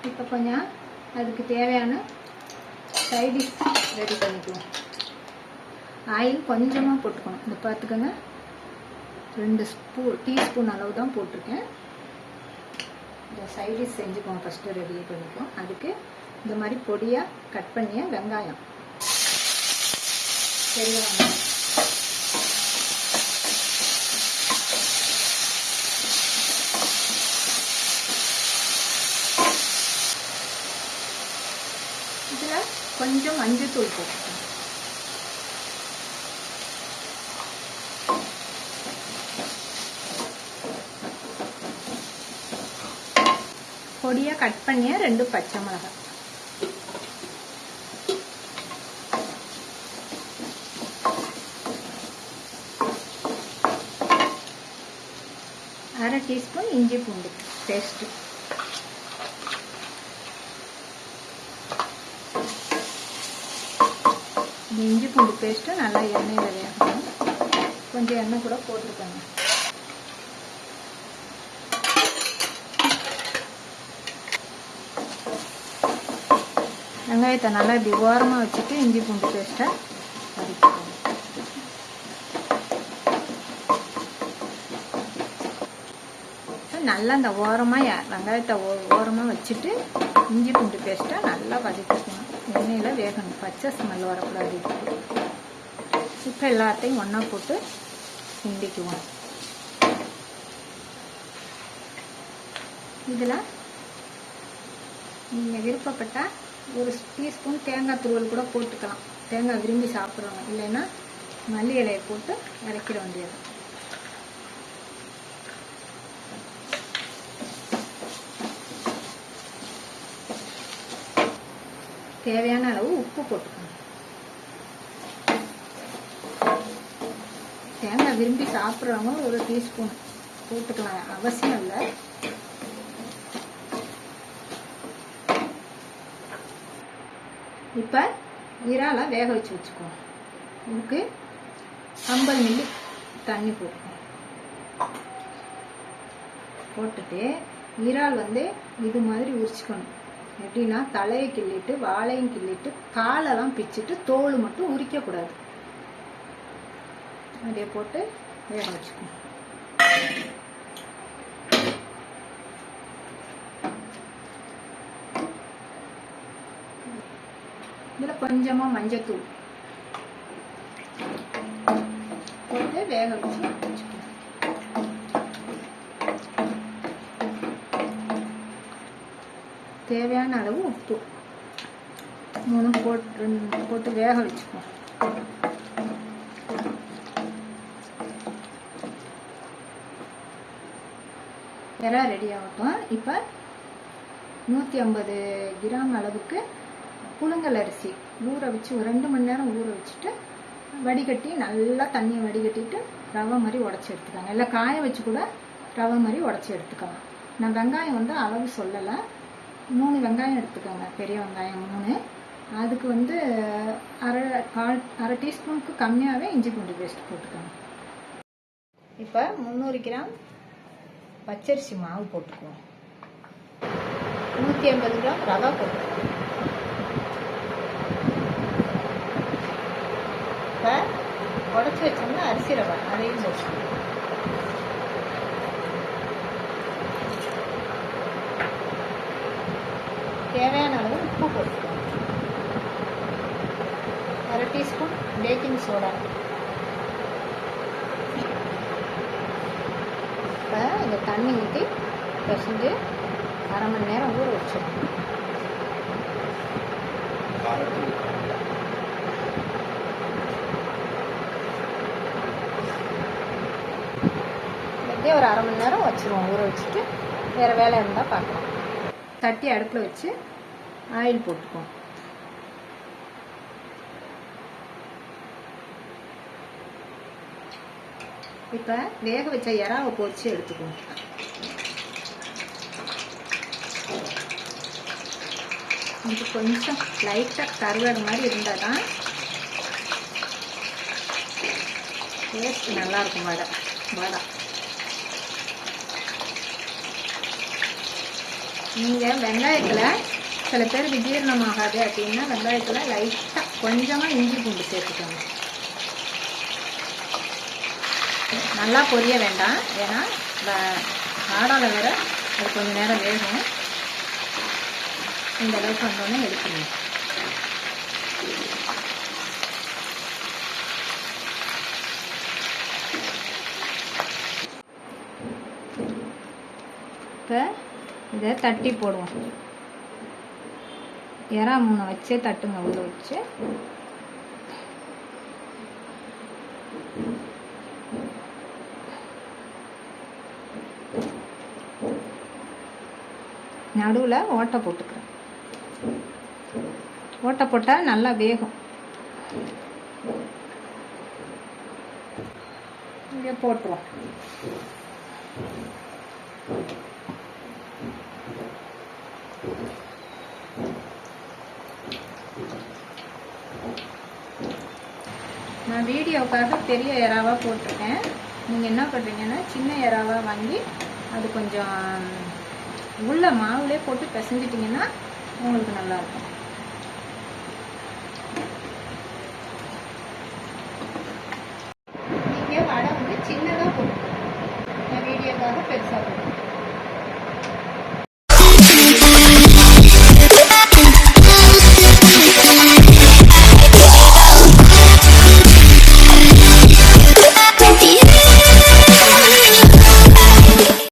இப்போ கொஞ்சம் அதுக்கு தேவையான சைடிஷ் ரெடி பண்ணிக்குவோம். ஆயில் கொஞ்சமாக போட்டுக்கணும். இந்த பார்த்துக்கோங்க, 2 டீஸ்பூன் அளவு தான் போட்டிருக்கேன். இந்த சைடிஷ் செஞ்சுக்குவோம். ஃபஸ்ட்டு ரெடி பண்ணிக்குவோம். அதுக்கு இந்த மாதிரி பொடியாக கட் பண்ணிய வெங்காயம், பெரிய வெங்காயம், இதில் கொஞ்சம் மஞ்சள்தூள் போட்டுக்கணும். பொடியாக கட் பண்ணிய 2 பச்சை மிளகாய், அரை டீஸ்பூன் இஞ்சி பூண்டு பேஸ்ட்டு, இந்த இஞ்சி பூண்டு பேஸ்ட்டு நல்லா எண்ணெயில் வேகணும். கொஞ்சம் எண்ணெய் கூட போட்டுருக்காங்க. வெங்காயத்தை நல்லா இப்படி ஓரமாக வச்சுட்டு இஞ்சி பூண்டு பேஸ்ட்டை வதக்கிக்கணும். நல்லா இந்த ஓரமாக வெங்காயத்தை ஓரமாக வச்சுட்டு இஞ்சி பூண்டு பேஸ்ட்டை நல்லா வதக்கிக்கணும். எண்ணெயில் வேகணும், பச்சை ஸ்மெல் வரக்கூடாது. இப்போ எல்லாத்தையும் ஒன்றா போட்டு கிண்டிக்குவோம். இதில் நீங்கள் விருப்பப்பட்டால் 1 டீஸ்பூன் தேங்காய் துருவல் கூட போட்டுக்கலாம். தேங்காய் விரும்பி சாப்பிட்றவங்க, இல்லைன்னா மல்லி இலையை போட்டு இறக்கிட வேண்டியது. தேவையான அளவு உப்பு போட்டுக்கணும். தேங்காய் விரும்பி சாப்பிட்றவங்க 1 டீஸ்பூன் போட்டுக்கலாம், அவசியம் இல்லை. இப்போ இறாலை வேக வச்சுக்குவோம். இதுக்கு 50 மில்லி தண்ணி போட்டுட்டு இறால் இது மாதிரி உரிச்சுக்கணும். எப்படின்னா தலையை கிள்ளிட்டு வாழையும் கிள்ளிட்டு காலெல்லாம் பிச்சுட்டு தோல் மட்டும் உரிக்கக்கூடாது. அப்படியே போட்டு வேக வச்சுக்கணும். இதில் கொஞ்சமாக மஞ்சத்தூள் போட்டு வேக வச்சுக்கணும். தேவையான அளவு உப்பு 3 போட்டு வேக வச்சுக்குவோம். இறா ரெடி ஆகட்டும். இப்போ 150 கிராம் அளவுக்கு புழுங்கல் அரிசி ஊற வச்சு ஒரு 2 மணி நேரம் ஊற வச்சுட்டு வடிகட்டி நல்லா தண்ணியை வடிகட்டிட்டு ரவை மாதிரி உடச்சி எடுத்துக்காங்க. இல்லை காய வச்சு கூட ரவை மாதிரி உடச்சி எடுத்துக்கலாம். நான் வெங்காயம் அளவு சொல்லலை. 3 வெங்காயம் எடுத்துக்கோங்க, பெரிய வெங்காயம் 3. அதுக்கு அரை டீஸ்பூனுக்கு கம்மியாகவே இஞ்சி பூண்டு பேஸ்ட் போட்டுக்கோங்க. இப்போ 300 கிராம் பச்சரிசி மாவு போட்டுக்குவோம். 150 கிராம் ரவை போட்டுக்குவோம். இப்போ உடச்சி வச்சோம்னா அரிசி ரவை அதையும் போட்டுக்குவோம். தேவையான அளவு உப்பு போட்டுக்குவோம். அரை டீஸ்பூன் பேக்கிங் சோடா. இப்போ இந்த தண்ணி ஊற்றி பிசைஞ்சு அரை மணி நேரம் ஊற வச்சிடணும். இப்படியே ஒரு அரை மணி நேரம் வச்சுருவோம். ஊற வச்சுட்டு வேறு வேலை இருந்தால் பார்க்கலாம். தட்டி அடுப்பில் வச்சு ஆயில் போட்டுக்குவோம். இப்போ வேக வச்ச இறாவை பொரிச்சு எடுத்துக்குவோம். இது கொஞ்சம் லைட்டாக கருவாடு மாதிரி இருந்தால் தான் டேஸ்ட் நல்லாயிருக்கும். வடை நீங்கள் வெங்காயத்தில் சில பேருக்கு ஜீரணமாகாது அப்படின்னா வெங்காயத்தில் லைட்டாக கொஞ்சமாக இஞ்சி பூண்டு சேர்த்துக்கோங்க. நல்லா பொரிய வேண்டாம், ஏன்னா ஆடால வேற அது கொஞ்சம் நேரம் வேகும். இந்த அளவுக்கு வந்தோடனே எடுத்துருங்க. இப்போ இதை தட்டி போடுவோம். இறா 3 வச்சே தட்டுங்க, உள்ள வச்சு. நடுவில் ஓட்டை போட்டுக்கிறேன். ஓட்டை போட்டால் நல்லா வேகும். இங்கே போட்டுருவோம். நான் வீடியோவுக்காக பெரிய இறாவாக போட்டிருக்கேன். நீங்கள் என்ன பண்ணுறீங்கன்னா சின்ன இறாவாக வாங்கி அது கொஞ்சம் உள்ள மாவுலே போட்டு பிசைஞ்சிட்டிங்கன்னா உங்களுக்கு நல்லாயிருக்கும்.